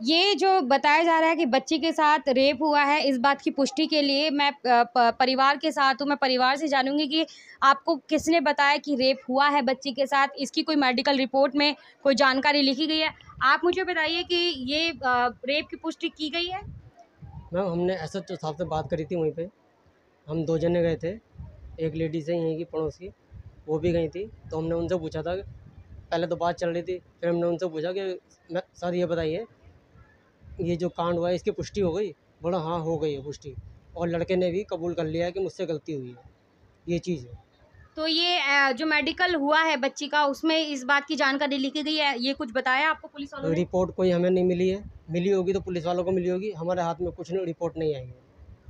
ये जो बताया जा रहा है कि बच्ची के साथ रेप हुआ है, इस बात की पुष्टि के लिए मैं परिवार के साथ हूँ। मैं परिवार से जानूंगी कि आपको किसने बताया कि रेप हुआ है बच्ची के साथ, इसकी कोई मेडिकल रिपोर्ट में कोई जानकारी लिखी गई है। आप मुझे बताइए कि ये रेप की पुष्टि की गई है। मैम हमने एसएचओ साहब से बात करी थी वहीं पे। हम 2 जने गए थे, एक लेडीज़ है यहीं की पड़ोस की, वो भी गई थी। तो हमने उनसे पूछा था, पहले तो बात चल रही थी, फिर हमने उनसे पूछा कि मैं सर ये बताइए, ये जो कांड हुआ है इसकी पुष्टि हो गई? बोला हाँ हो गई है पुष्टि, और लड़के ने भी कबूल कर लिया है कि मुझसे गलती हुई है, ये चीज़ है। तो ये जो मेडिकल हुआ है बच्ची का, उसमें इस बात की जानकारी लिखी गई है, ये कुछ बताया आपको पुलिस वालों तो ने? रिपोर्ट कोई हमें नहीं मिली है, मिली होगी तो पुलिस वालों को मिली होगी, हमारे हाथ में कुछ नहीं, रिपोर्ट नहीं आई है।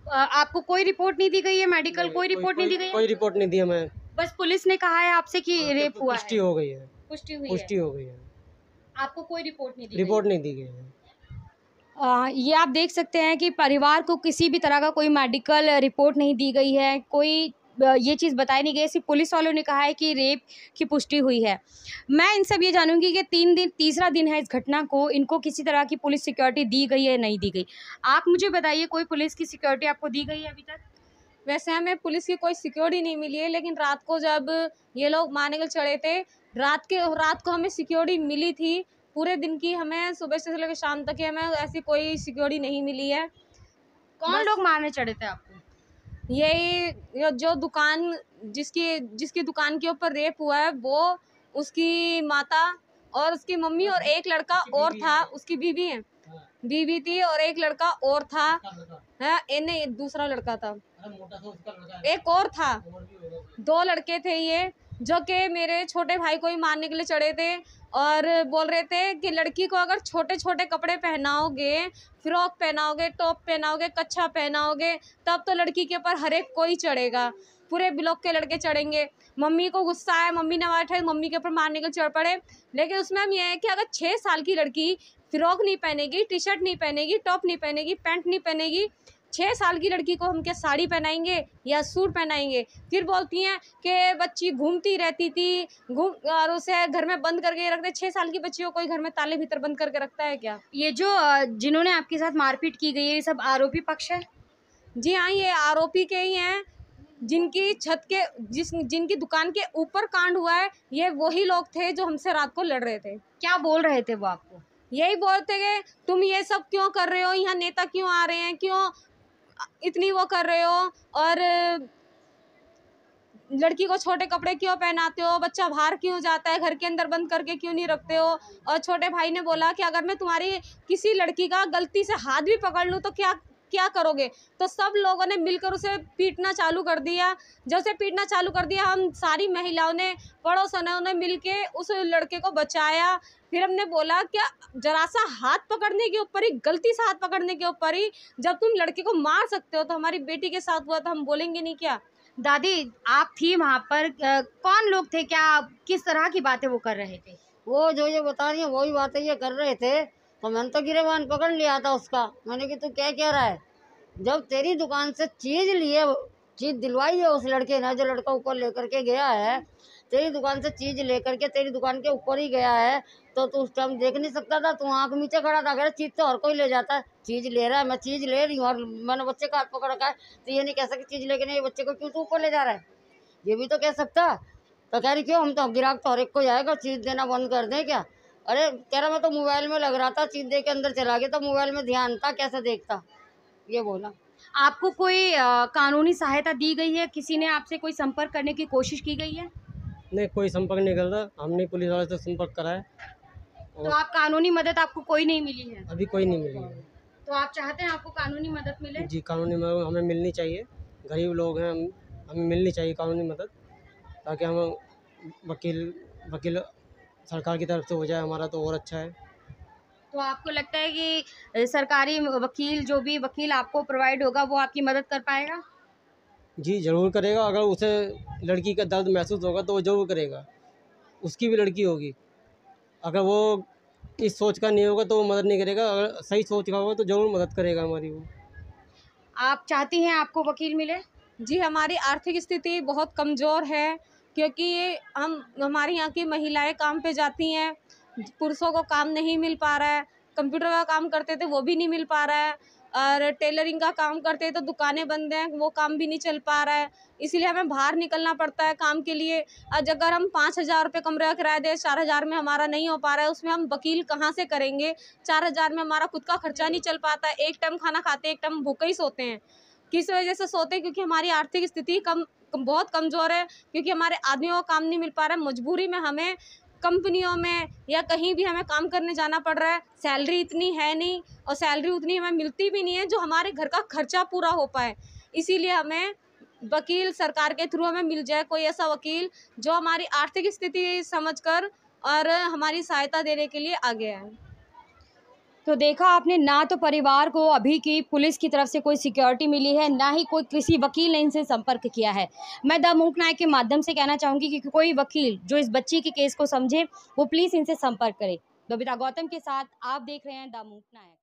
आपको कोई रिपोर्ट नहीं दी गई है, मेडिकल नहीं, कोई कोई रिपोर्ट नहीं कोई दी गई है? कोई रिपोर्ट नहीं दी हमें। बस पुलिस ने कहा है आपसे कि हाँ, कि रेप हुआ पुष्टि है, हो गई है, पुष्टि हुई है। पुष्टि हो गई है, आपको कोई रिपोर्ट नहीं दी गई रिपोर्ट है। नहीं दी गई है। ये आप देख सकते हैं कि परिवार को किसी भी तरह का कोई मेडिकल रिपोर्ट नहीं दी गई है, कोई ये चीज़ बताई नहीं गई। सिर्फ पुलिस वालों ने कहा है कि रेप की पुष्टि हुई है। मैं इनसे अब ये जानूंगी कि तीसरा दिन है इस घटना को, इनको किसी तरह की पुलिस सिक्योरिटी दी गई है नहीं दी गई। आप मुझे बताइए, कोई पुलिस की सिक्योरिटी आपको दी गई है अभी तक? वैसे हमें पुलिस की कोई सिक्योरिटी नहीं मिली है, लेकिन रात को जब ये लोग मानेगल चढ़े थे, रात को हमें सिक्योरिटी मिली थी। पूरे दिन की हमें सुबह से लेकर शाम तक की हमें ऐसी कोई सिक्योरिटी नहीं मिली है। कौन बस लोग मारने चढ़े थे आपको? यही जो दुकान जिसकी जिसकी दुकान के ऊपर रेप हुआ है, वो, उसकी माता और उसकी मम्मी और एक लड़का और था, उसकी बीवी है, बीवी थी और एक लड़का और था। है नहीं, दूसरा लड़का था, एक और था, 2 लड़के थे ये, जो कि मेरे छोटे भाई को ही मारने के लिए चढ़े थे। और बोल रहे थे कि लड़की को अगर छोटे छोटे कपड़े पहनाओगे, फ्रॉक पहनाओगे, टॉप पहनाओगे, कच्छा पहनाओगे, तब तो लड़की के ऊपर हर एक कोई चढ़ेगा, पूरे ब्लॉक के लड़के चढ़ेंगे। मम्मी को गुस्सा आया, मम्मी ने आवाज उठाई, मम्मी के ऊपर मारने के चढ़ पड़े। लेकिन उसमें हम ये है कि अगर 6 साल की लड़की फ्रॉक नहीं पहनेगी, टी शर्ट नहीं पहनेगी, टॉप नहीं पहनेगी, पैंट नहीं पहनेगी, 6 साल की लड़की को हम क्या साड़ी पहनाएंगे या सूट पहनाएंगे? फिर बोलती हैं कि बच्ची घूमती रहती थी, घूम और उसे घर में बंद करके रखते। 6 साल की बच्ची को कोई घर में ताले भीतर बंद करके रखता है क्या? ये जो जिन्होंने आपके साथ मारपीट की गई है, ये सब आरोपी पक्ष है? जी हाँ, ये आरोपी के ही हैं। जिनकी छत के जिनकी दुकान के ऊपर कांड हुआ है, ये वही लोग थे जो हमसे रात को लड़ रहे थे। क्या बोल रहे थे वो आपको? यही बोलते कि तुम ये सब क्यों कर रहे हो, यहाँ नेता क्यों आ रहे हैं, क्यों इतनी वो कर रहे हो, और लड़की को छोटे कपड़े क्यों पहनाते हो, बच्चा बाहर क्यों जाता है, घर के अंदर बंद करके क्यों नहीं रखते हो। और छोटे भाई ने बोला कि अगर मैं तुम्हारी किसी लड़की का गलती से हाथ भी पकड़ लूँ तो क्या क्या करोगे। तो सब लोगों ने मिलकर उसे पीटना चालू कर दिया। जब उसे पीटना चालू कर दिया, हम सारी महिलाओं ने, पड़ोसनों ने मिल के उस लड़के को बचाया। फिर हमने बोला क्या जरा सा हाथ पकड़ने के ऊपर ही, गलती से हाथ पकड़ने के ऊपर ही जब तुम लड़के को मार सकते हो, तो हमारी बेटी के साथ हुआ तो हम बोलेंगे नहीं क्या? दादी, आप थी वहाँ पर, कौन लोग थे, क्या किस तरह की बातें वो कर रहे थे? वो जो ये बता रही है वही बातें ये कर रहे थे। तो मैंने तो गिरेबान पकड़ लिया था उसका। मैंने कि तू क्या कह रहा है, जब तेरी दुकान से चीज़ दिलवाई है उस लड़के ने, जो लड़का ऊपर लेकर के गया है, तेरी दुकान से चीज़ लेकर के तेरी दुकान के ऊपर ही गया है, तो तू उस टाइम देख नहीं सकता था? तू आँख नीचे खड़ा था, कह रहा चीज़ तो हर कोई ले जाता है, चीज़ ले रहा है, मैं चीज़ ले रही हूँ और मैंने बच्चे का हाथ पकड़ रखा है, तो ये नहीं कह सकती चीज़ लेके नहीं, बच्चे को क्यों तू ऊपर ले जा रहा है, ये भी तो कह सकता। तो कह रही क्यों, हम तो गिराक तो हर एक को आएगा, चीज़ देना बंद कर दें क्या? अरे कह रहा मैं तो मोबाइल में लग रहा था, चीज़ दे के अंदर चला गया, तो मोबाइल में ध्यान था, कैसे देखता, ये बोला। आपको कोई कानूनी सहायता दी गई है? किसी ने आपसे कोई संपर्क करने की कोशिश की गई है? नहीं, कोई संपर्क नहीं कर रहा, हमने पुलिस वाले से संपर्क करा है तो और आप कानूनी मदद आपको कोई नहीं मिली है? अभी कोई नहीं मिली है। तो आप चाहते हैं आपको कानूनी मदद मिले? जी, कानूनी मदद हमें मिलनी चाहिए, गरीब लोग हैं हम, हमें मिलनी चाहिए कानूनी मदद, ताकि हम वकील सरकार की तरफ से हो जाए हमारा तो और अच्छा है। तो आपको लगता है कि सरकारी वकील, जो भी वकील आपको प्रोवाइड होगा, वो आपकी मदद कर पाएगा? जी ज़रूर करेगा, अगर उसे लड़की का दर्द महसूस होगा तो वो ज़रूर करेगा, उसकी भी लड़की होगी। अगर वो इस सोच का नहीं होगा तो वो मदद नहीं करेगा, अगर सही सोच का होगा तो ज़रूर मदद करेगा हमारी वो। आप चाहती हैं आपको वकील मिले? जी, हमारी आर्थिक स्थिति बहुत कमज़ोर है, क्योंकि हमारे यहाँ की महिलाएं काम पे जाती हैं, पुरुषों को काम नहीं मिल पा रहा है। कंप्यूटर का काम करते थे वो भी नहीं मिल पा रहा है, और टेलरिंग का काम करते तो दुकानें बंद हैं, वो काम भी नहीं चल पा रहा है। इसीलिए हमें बाहर निकलना पड़ता है काम के लिए। आज अगर हम 5,000 रुपये कमरे का किराया दें, 4,000 में हमारा नहीं हो पा रहा है, उसमें हम वकील कहाँ से करेंगे? 4,000 में हमारा खुद का खर्चा नहीं चल पाता है। एक टाइम खाना खाते, एक टाइम भूखे ही सोते हैं। किस वजह से सोते हैं? क्योंकि हमारी आर्थिक स्थिति बहुत कमज़ोर है, क्योंकि हमारे आदमियों को काम नहीं मिल पा रहा है। मजबूरी में हमें कंपनियों में या कहीं भी हमें काम करने जाना पड़ रहा है। सैलरी इतनी है नहीं, और सैलरी उतनी हमें मिलती भी नहीं है जो हमारे घर का खर्चा पूरा हो पाए। इसीलिए हमें वकील सरकार के थ्रू हमें मिल जाए, कोई ऐसा वकील जो हमारी आर्थिक स्थिति समझकर और हमारी सहायता देने के लिए आगे आए। तो देखा आपने, ना तो परिवार को अभी की पुलिस की तरफ से कोई सिक्योरिटी मिली है, ना ही कोई किसी वकील ने इनसे संपर्क किया है। मैं द मूक नायक के माध्यम से कहना चाहूँगी कि कोई वकील जो इस बच्ची के केस को समझे वो प्लीज़ इनसे संपर्क करे। बबीता गौतम के साथ आप देख रहे हैं द मूक नायक।